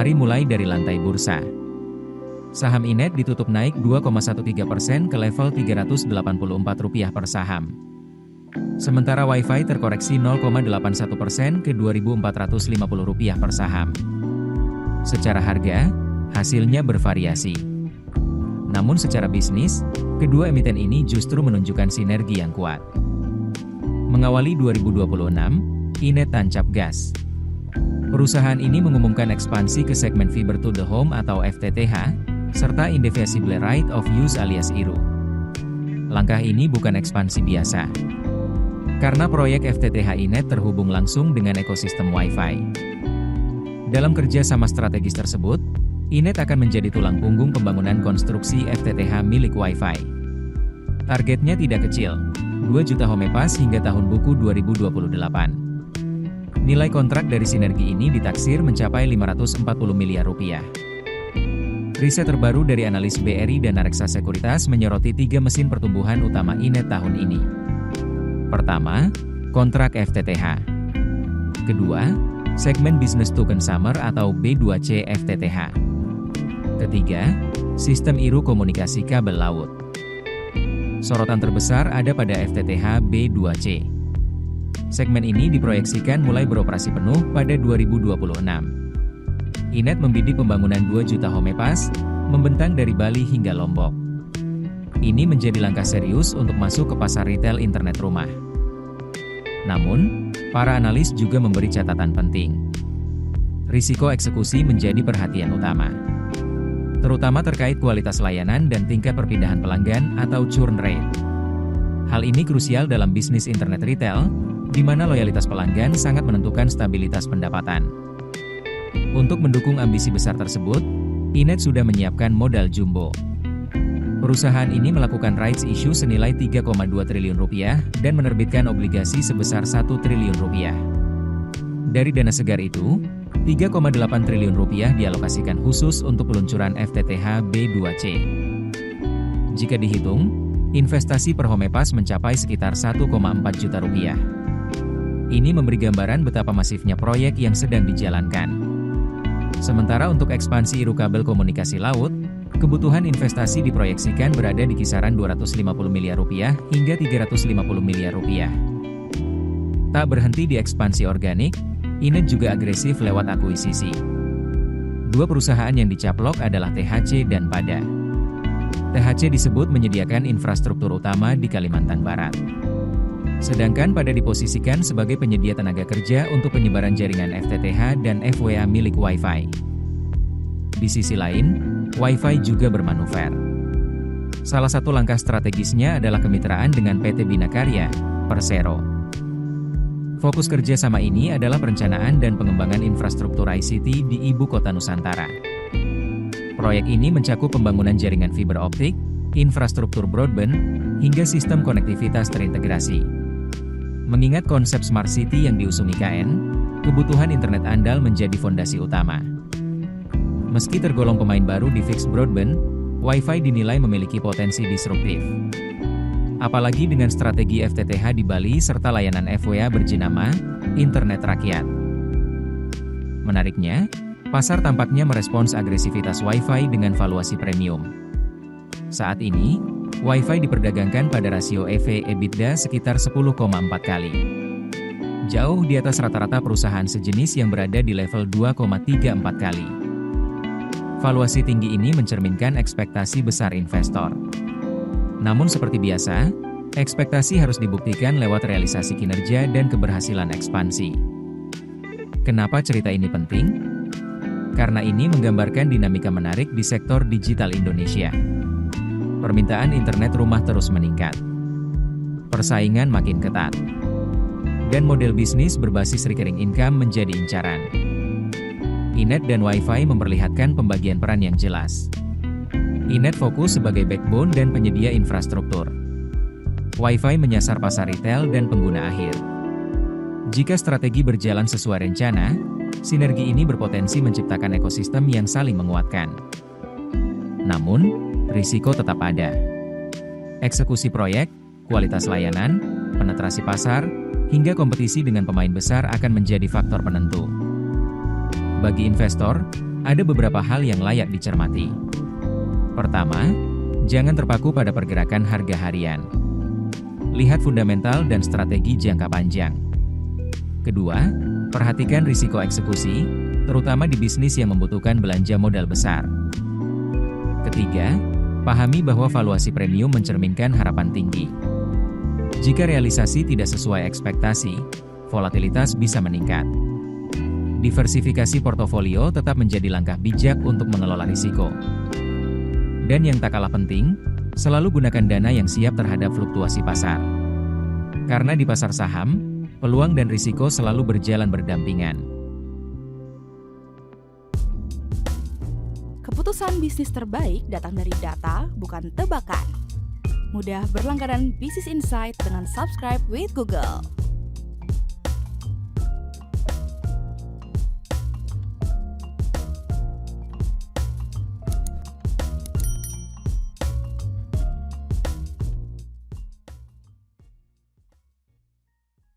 Mari mulai dari lantai bursa. Saham Inet ditutup naik 2,13% ke level Rp384 per saham. Sementara WiFi terkoreksi 0,81% ke Rp2.450 per saham. Secara harga, hasilnya bervariasi. Namun secara bisnis, kedua emiten ini justru menunjukkan sinergi yang kuat. Mengawali 2026, Inet tancap gas. Perusahaan ini mengumumkan ekspansi ke segmen Fiber to the Home atau FTTH, serta Indivisible Right of Use alias IRU. Langkah ini bukan ekspansi biasa. Karena proyek FTTH Inet terhubung langsung dengan ekosistem Wi-Fi. Dalam kerjasama strategis tersebut, Inet akan menjadi tulang punggung pembangunan konstruksi FTTH milik Wi-Fi. Targetnya tidak kecil, 2 juta home pass hingga tahun buku 2028. Nilai kontrak dari sinergi ini ditaksir mencapai Rp540 miliar. Riset terbaru dari analis BRI dan Reksa Sekuritas menyoroti 3 mesin pertumbuhan utama Inet tahun ini. Pertama, kontrak FTTH. Kedua, segmen Business to Consumer atau B2C FTTH. Ketiga, sistem IRU komunikasi kabel laut. Sorotan terbesar ada pada FTTH B2C. Segmen ini diproyeksikan mulai beroperasi penuh pada 2026. Inet membidik pembangunan 2 juta home pass, membentang dari Bali hingga Lombok. Ini menjadi langkah serius untuk masuk ke pasar retail internet rumah. Namun, para analis juga memberi catatan penting. Risiko eksekusi menjadi perhatian utama. Terutama terkait kualitas layanan dan tingkat perpindahan pelanggan atau churn rate. Hal ini krusial dalam bisnis internet retail, di mana loyalitas pelanggan sangat menentukan stabilitas pendapatan. Untuk mendukung ambisi besar tersebut, Inet sudah menyiapkan modal jumbo. Perusahaan ini melakukan rights issue senilai Rp3,2 triliun dan menerbitkan obligasi sebesar Rp1 triliun. Dari dana segar itu, Rp3,8 triliun dialokasikan khusus untuk peluncuran FTTH B2C. Jika dihitung, investasi per home pass mencapai sekitar Rp1,4 juta. Ini memberi gambaran betapa masifnya proyek yang sedang dijalankan. Sementara untuk ekspansi IRU kabel komunikasi laut, kebutuhan investasi diproyeksikan berada di kisaran Rp250 miliar hingga Rp350 miliar. Tak berhenti di ekspansi organik, Inet juga agresif lewat akuisisi. Dua perusahaan yang dicaplok adalah THC dan Pada. THC disebut menyediakan infrastruktur utama di Kalimantan Barat. Sedangkan Pada diposisikan sebagai penyedia tenaga kerja untuk penyebaran jaringan FTTH dan FWA milik Wi-Fi. Di sisi lain, Wi-Fi juga bermanuver. Salah satu langkah strategisnya adalah kemitraan dengan PT Bina Karya, Persero. Fokus kerjasama ini adalah perencanaan dan pengembangan infrastruktur ICT di Ibu Kota Nusantara. Proyek ini mencakup pembangunan jaringan fiber optik, infrastruktur broadband, hingga sistem konektivitas terintegrasi. Mengingat konsep Smart City yang diusung IKN, kebutuhan internet andal menjadi fondasi utama. Meski tergolong pemain baru di fixed broadband, Wi-Fi dinilai memiliki potensi disruptif. Apalagi dengan strategi FTTH di Bali serta layanan FWA berjenama Internet Rakyat. Menariknya, pasar tampaknya merespons agresivitas Wi-Fi dengan valuasi premium. Saat ini, Wi-Fi diperdagangkan pada rasio EV/EBITDA sekitar 10,4 kali. Jauh di atas rata-rata perusahaan sejenis yang berada di level 2,34 kali. Valuasi tinggi ini mencerminkan ekspektasi besar investor. Namun seperti biasa, ekspektasi harus dibuktikan lewat realisasi kinerja dan keberhasilan ekspansi. Kenapa cerita ini penting? Karena ini menggambarkan dinamika menarik di sektor digital Indonesia. Permintaan internet rumah terus meningkat. Persaingan makin ketat. Dan model bisnis berbasis recurring income menjadi incaran. Inet dan Wi-Fi memperlihatkan pembagian peran yang jelas. Inet fokus sebagai backbone dan penyedia infrastruktur. Wi-Fi menyasar pasar retail dan pengguna akhir. Jika strategi berjalan sesuai rencana, sinergi ini berpotensi menciptakan ekosistem yang saling menguatkan. Namun, risiko tetap ada. Eksekusi proyek, kualitas layanan, penetrasi pasar, hingga kompetisi dengan pemain besar akan menjadi faktor penentu. Bagi investor, Ada beberapa hal yang layak dicermati. Pertama, jangan terpaku pada pergerakan harga harian. Lihat fundamental dan strategi jangka panjang. Kedua, perhatikan risiko eksekusi, terutama di bisnis yang membutuhkan belanja modal besar. Ketiga, pahami bahwa valuasi premium mencerminkan harapan tinggi. Jika realisasi tidak sesuai ekspektasi, volatilitas bisa meningkat. Diversifikasi portofolio tetap menjadi langkah bijak untuk mengelola risiko. Dan yang tak kalah penting, selalu gunakan dana yang siap terhadap fluktuasi pasar. Karena di pasar saham, peluang dan risiko selalu berjalan berdampingan. Keputusan bisnis terbaik datang dari data, bukan tebakan. Mudah berlangganan Business Insight dengan subscribe with Google.